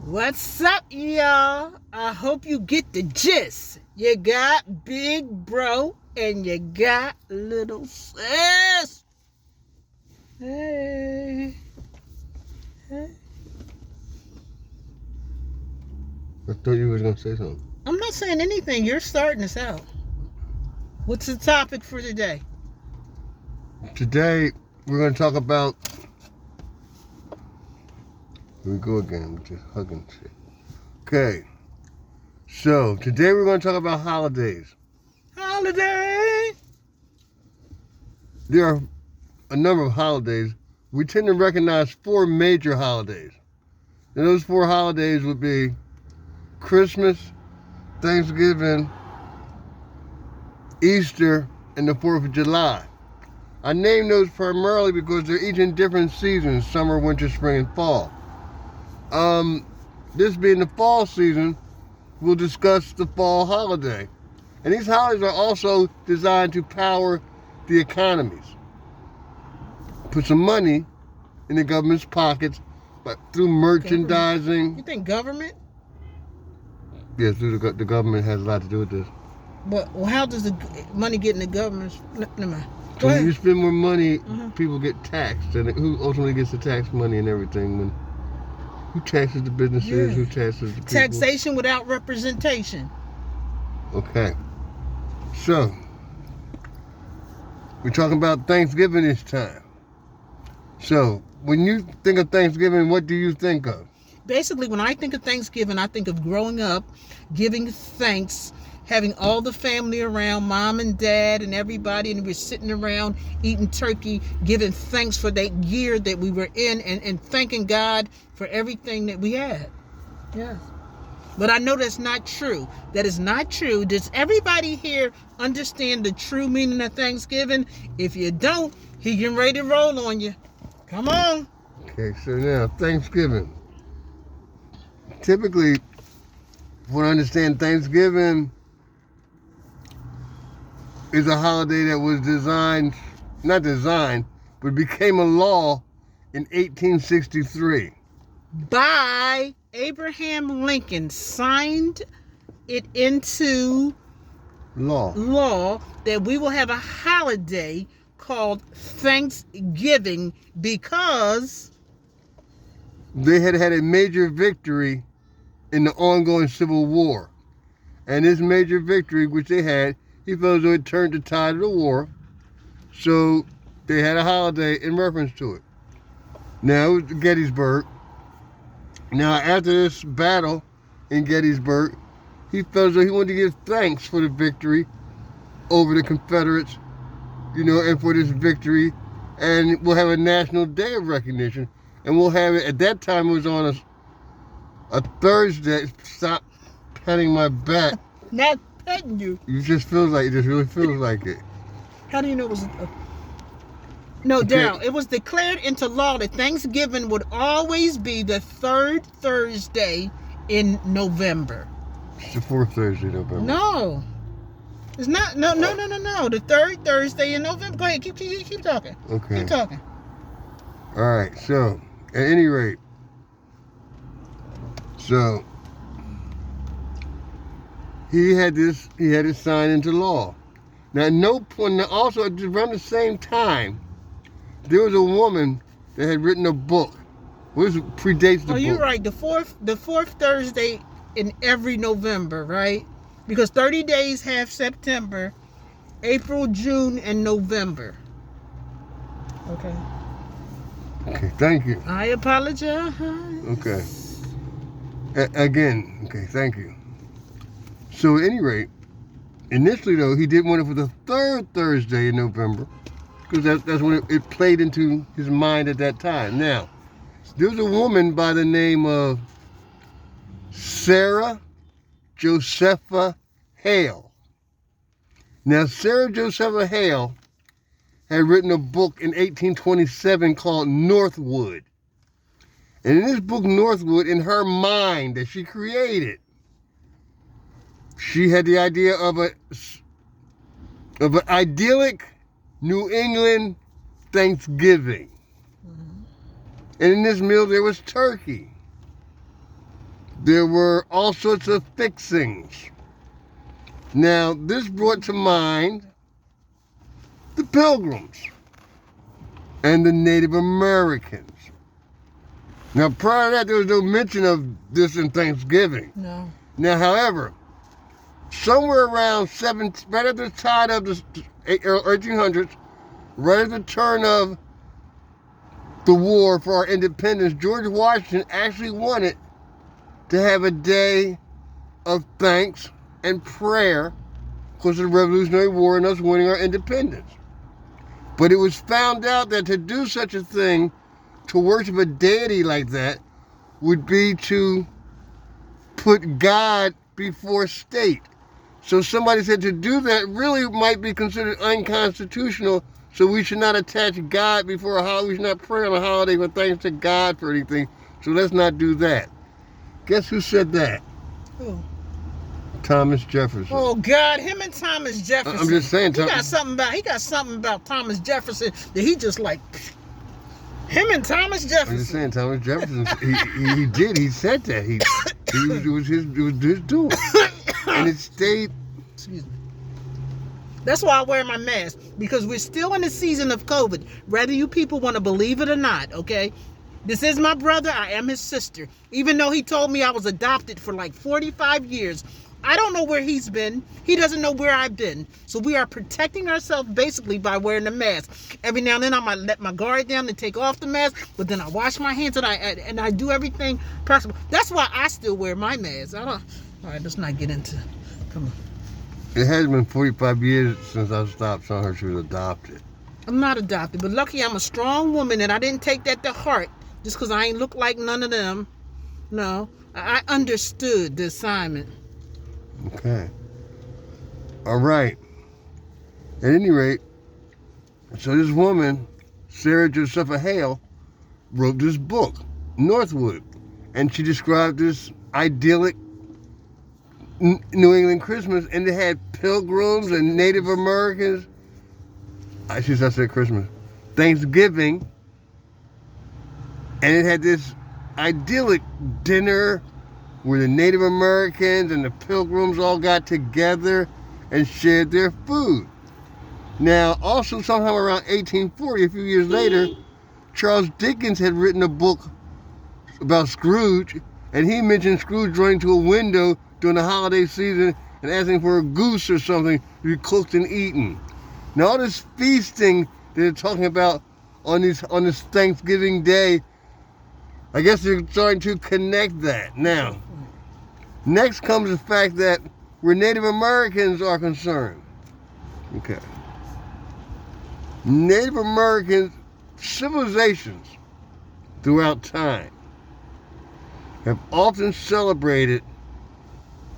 What's up, y'all? I hope you get the gist. You got big bro and you got little sis. Hey. Hey. I thought you was going to say something. I'm not saying anything. You're starting us out. What's the topic for today? Today, we're going to talk about... Here we go again with this hugging shit. Okay. So, today we're going to talk about holidays. Holiday. There are a number of holidays. We tend to recognize 4 major holidays. And those 4 holidays would be Christmas, Thanksgiving, Easter, and the 4th of July. I name those primarily because they're each in different seasons, summer, winter, spring, and fall. This being the fall season, we'll discuss the fall holiday. And these holidays are also designed to power the economies. Put some money in the government's pockets, but through merchandising. You think government? Yes, the government has a lot to do with this. But how does the money get in the government's... Never mind. So when you spend more money, people get taxed. And who ultimately gets the tax money and everything? Who taxes the businesses? Yeah. Who taxes the people? Taxation without representation. Okay. So, we're talking about Thanksgiving this time. So, when you think of Thanksgiving, what do you think of? Basically, when I think of Thanksgiving, I think of growing up, giving thanks, having all the family around, mom and dad and everybody, and we're sitting around eating turkey, giving thanks for that year that we were in, and thanking God for everything that we had. Yeah. But I know that's not true. That is not true. Does everybody here understand the true meaning of Thanksgiving? If you don't, he getting ready to roll on you. Come on. Okay, so now, Thanksgiving. Typically, when I understand Thanksgiving is a holiday that was but became a law in 1863. By Abraham Lincoln, signed it into law that we will have a holiday called Thanksgiving because they had a major victory in the ongoing Civil War. And this major victory, which they had, he felt as though it turned the tide of the war. So they had a holiday in reference to it. Now, it was Gettysburg. Now, after this battle in Gettysburg, he felt as though he wanted to give thanks for the victory over the Confederates, and for this victory. And we'll have a National Day of Recognition. And we'll have it, at that time, it was on a Thursday. Stop patting my back. Not petting you. It just feels like it. Just really feels like it. How do you know it was... No, Okay. Daryl, it was declared into law that Thanksgiving would always be the 3rd Thursday in November. It's the 4th Thursday of November. No. It's not. No. The 3rd Thursday in November. Go ahead. Keep talking. Okay. Keep talking. All right. So, at any rate, he had it signed into law. Now, at no point, also around the same time, there was a woman that had written a book. Which predates the book. Oh, you're right. The fourth Thursday in every November, right? Because 30 days have September, April, June, and November. Okay. Okay, thank you. I apologize. Okay. Again, okay, thank you. So at any rate, initially though, he did want it for the 3rd Thursday in November, because that's when it played into his mind at that time. Now, there was a woman by the name of Sarah Josepha Hale. Now, Sarah Josepha Hale had written a book in 1827 called Northwood. And in this book, Northwood, in her mind that she created, she had the idea of an idyllic New England Thanksgiving. And in this meal, there was turkey. There were all sorts of fixings. Now, this brought to mind the Pilgrims and the Native Americans. Now, prior to that, there was no mention of this in Thanksgiving. No. Now, however, somewhere around right at the time of the 1800s, right at the turn of the war for our independence, George Washington actually wanted to have a day of thanks and prayer because of the Revolutionary War and us winning our independence. But it was found out that to do such a thing, to worship a deity like that, would be to put God before state. So somebody said to do that really might be considered unconstitutional, so we should not attach God before a holiday. We should not pray on a holiday with thanks to God for anything. So let's not do that. Guess who said that? Who? Thomas Jefferson. Oh God, him and Thomas Jefferson. I'm just saying. He got something about Thomas Jefferson that he just like. Him and Thomas Jefferson. I'm just saying, Thomas Jefferson. he did. He said that. It was his doing, and it stayed. Excuse me. That's why I wear my mask, because we're still in the season of COVID. Whether you people want to believe it or not, okay? This is my brother. I am his sister. Even though he told me I was adopted for like 45 years, I don't know where he's been. He doesn't know where I've been. So we are protecting ourselves basically by wearing the mask. Every now and then I might let my guard down and take off the mask, but then I wash my hands and I do everything possible. That's why I still wear my mask. All right, let's not get into. Come on. It has been 45 years since I stopped telling her she was adopted. I'm not adopted, but lucky I'm a strong woman and I didn't take that to heart just because I ain't look like none of them. No, I understood the assignment. Okay. All right. At any rate, so this woman, Sarah Josepha Hale, wrote this book, Northwood, and she described this idyllic New England Christmas, and it had pilgrims and Native Americans. I said Christmas, Thanksgiving, and it had this idyllic dinner where the Native Americans and the Pilgrims all got together and shared their food. Now, also sometime around 1840, a few years later, Charles Dickens had written a book about Scrooge, and he mentioned Scrooge running to a window during the holiday season and asking for a goose or something to be cooked and eaten. Now, all this feasting that they're talking about on this Thanksgiving Day, I guess they're starting to connect that. Now, next comes the fact that where Native Americans are concerned, okay, Native American civilizations throughout time have often celebrated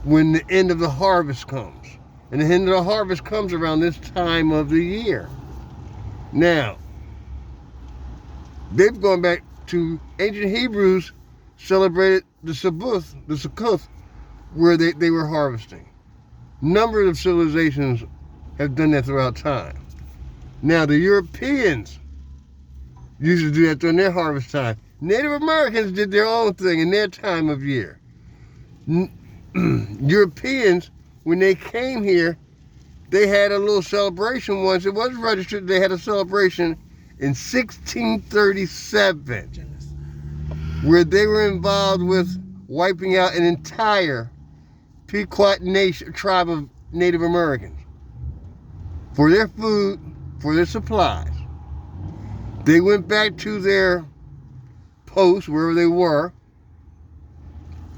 when the end of the harvest comes. And the end of the harvest comes around this time of the year. Now, they've gone back to ancient Hebrews, celebrated the Sukkoth, where they were harvesting. Numbers of civilizations have done that throughout time. Now, the Europeans used to do that during their harvest time. Native Americans did their own thing in their time of year. Europeans, when they came here, they had a little celebration once. It was registered. They had a celebration in 1637 where they were involved with wiping out an entire Pequot nation, tribe of Native Americans for their food, for their supplies. They went back to their posts, wherever they were,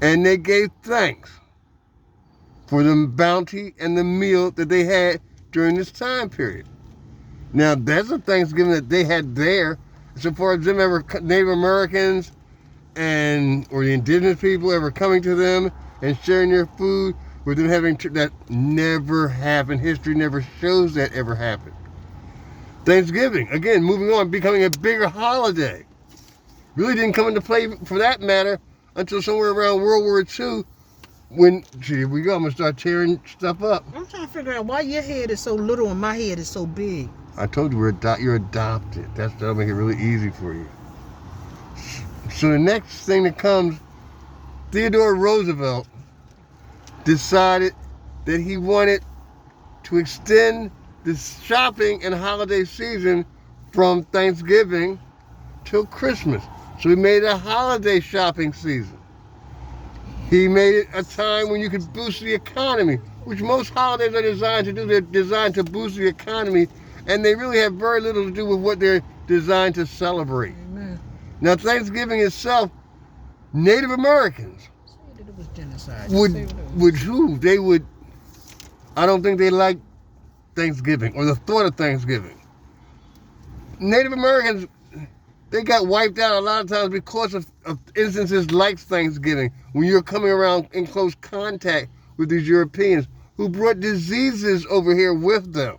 and they gave thanks for the bounty and the meal that they had during this time period. Now, that's a Thanksgiving that they had there. So far as them ever, Native Americans or the indigenous people ever coming to them and sharing their food with them having, that never happened. History never shows that ever happened. Thanksgiving, again, moving on, becoming a bigger holiday. Really didn't come into play, for that matter, until somewhere around World War II, when, here we go, I'm going to start tearing stuff up. I'm trying to figure out why your head is so little and my head is so big. I told you you're adopted. That'll make it really easy for you. So the next thing that comes Theodore Roosevelt decided that he wanted to extend the shopping and holiday season from Thanksgiving till Christmas. So he made it a holiday shopping season. He made it a time when you could boost the economy, which most holidays are designed to do. They're designed to boost the economy, and they really have very little to do with what they're designed to celebrate. Amen. Now, Thanksgiving itself, Native Americans Say that it was genocide. would, I don't think they liked Thanksgiving or the thought of Thanksgiving. Native Americans, they got wiped out a lot of times because of instances like Thanksgiving, when you're coming around in close contact with these Europeans who brought diseases over here with them.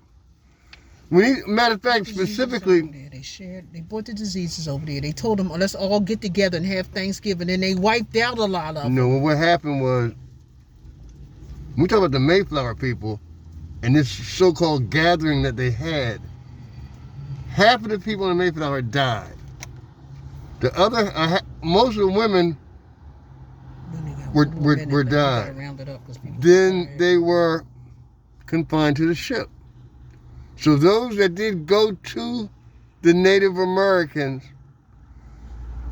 Matter of fact, specifically, they brought the diseases over there. They told them, oh, let's all get together and have Thanksgiving, and they wiped out a lot of them. no, what happened was, we talk about the Mayflower people and this so-called gathering that they had. Half of the people in the Mayflower died. The other, most of the women were died. Then they were confined to the ship. So those that did go to the Native Americans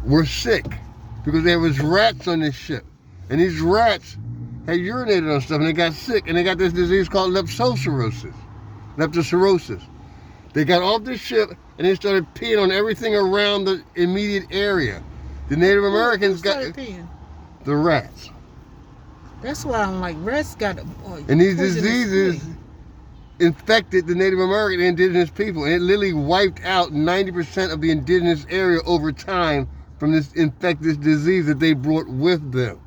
were sick because there was rats on this ship. And these rats had urinated on stuff and they got sick, and they got this disease called leptocirrhosis. They got off the ship and they started peeing on everything around the immediate area. The Native Americans got peeing? the rats. That's why I'm like, rats got. And these diseases infected the Native American indigenous people, and it literally wiped out 90% of the indigenous area over time from this infectious disease that they brought with them.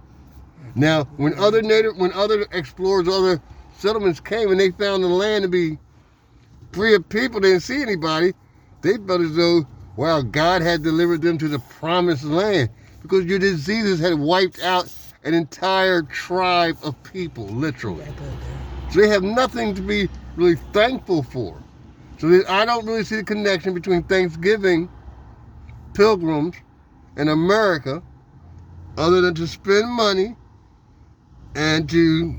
Now, when other explorers, other settlements came and they found the land to be free of people, they didn't see anybody, they felt as though, wow, God had delivered them to the promised land because your diseases had wiped out an entire tribe of people, literally. So they have nothing to be really thankful for. So I don't really see the connection between Thanksgiving pilgrims and America other than to spend money and to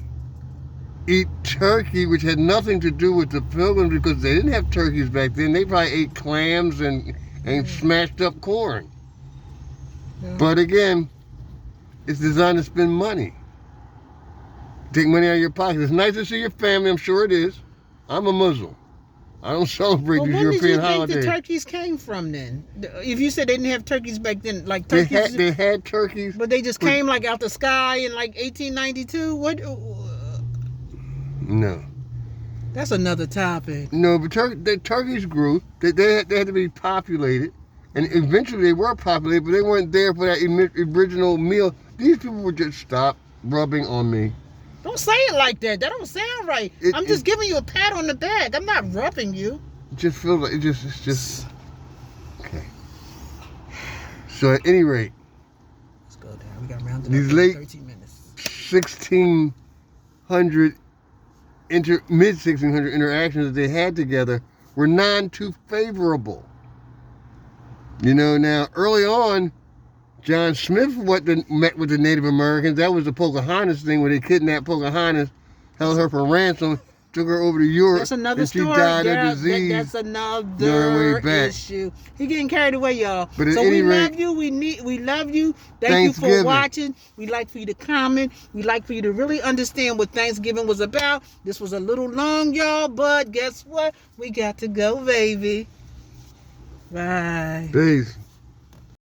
eat turkey, which had nothing to do with the pilgrims because they didn't have turkeys back then. They probably ate clams and smashed up corn. Yeah. But again, it's designed to spend money. Take money out of your pocket. It's nice to see your family, I'm sure it is. I'm a Muslim. I don't celebrate these European holidays. Where did you think the turkeys came from then? If you said they didn't have turkeys back then, like turkeys... They had turkeys. But they just came like out the sky in like 1892? What? No. That's another topic. No, but the turkeys grew. They had to be populated. And eventually they were populated, but they weren't there for that original meal. These people would just stop rubbing on me. Don't say it like that. That don't sound right. I'm just giving you a pat on the back. I'm not rubbing you. It just feels like it's just okay. So at any rate, let's go down. We got rounded these up late 13 minutes. 1600 mid-1600 interactions that they had together were none too favorable. You know, now early on, John Smith met with the Native Americans. That was the Pocahontas thing where they kidnapped Pocahontas, held her for ransom, took her over to Europe. That's another and she story. died of disease. That's another issue. He getting carried away, y'all. But so we love you. We love you. Thank you for watching. We'd like for you to comment. We'd like for you to really understand what Thanksgiving was about. This was a little long, y'all, but guess what? We got to go, baby. Bye. Peace.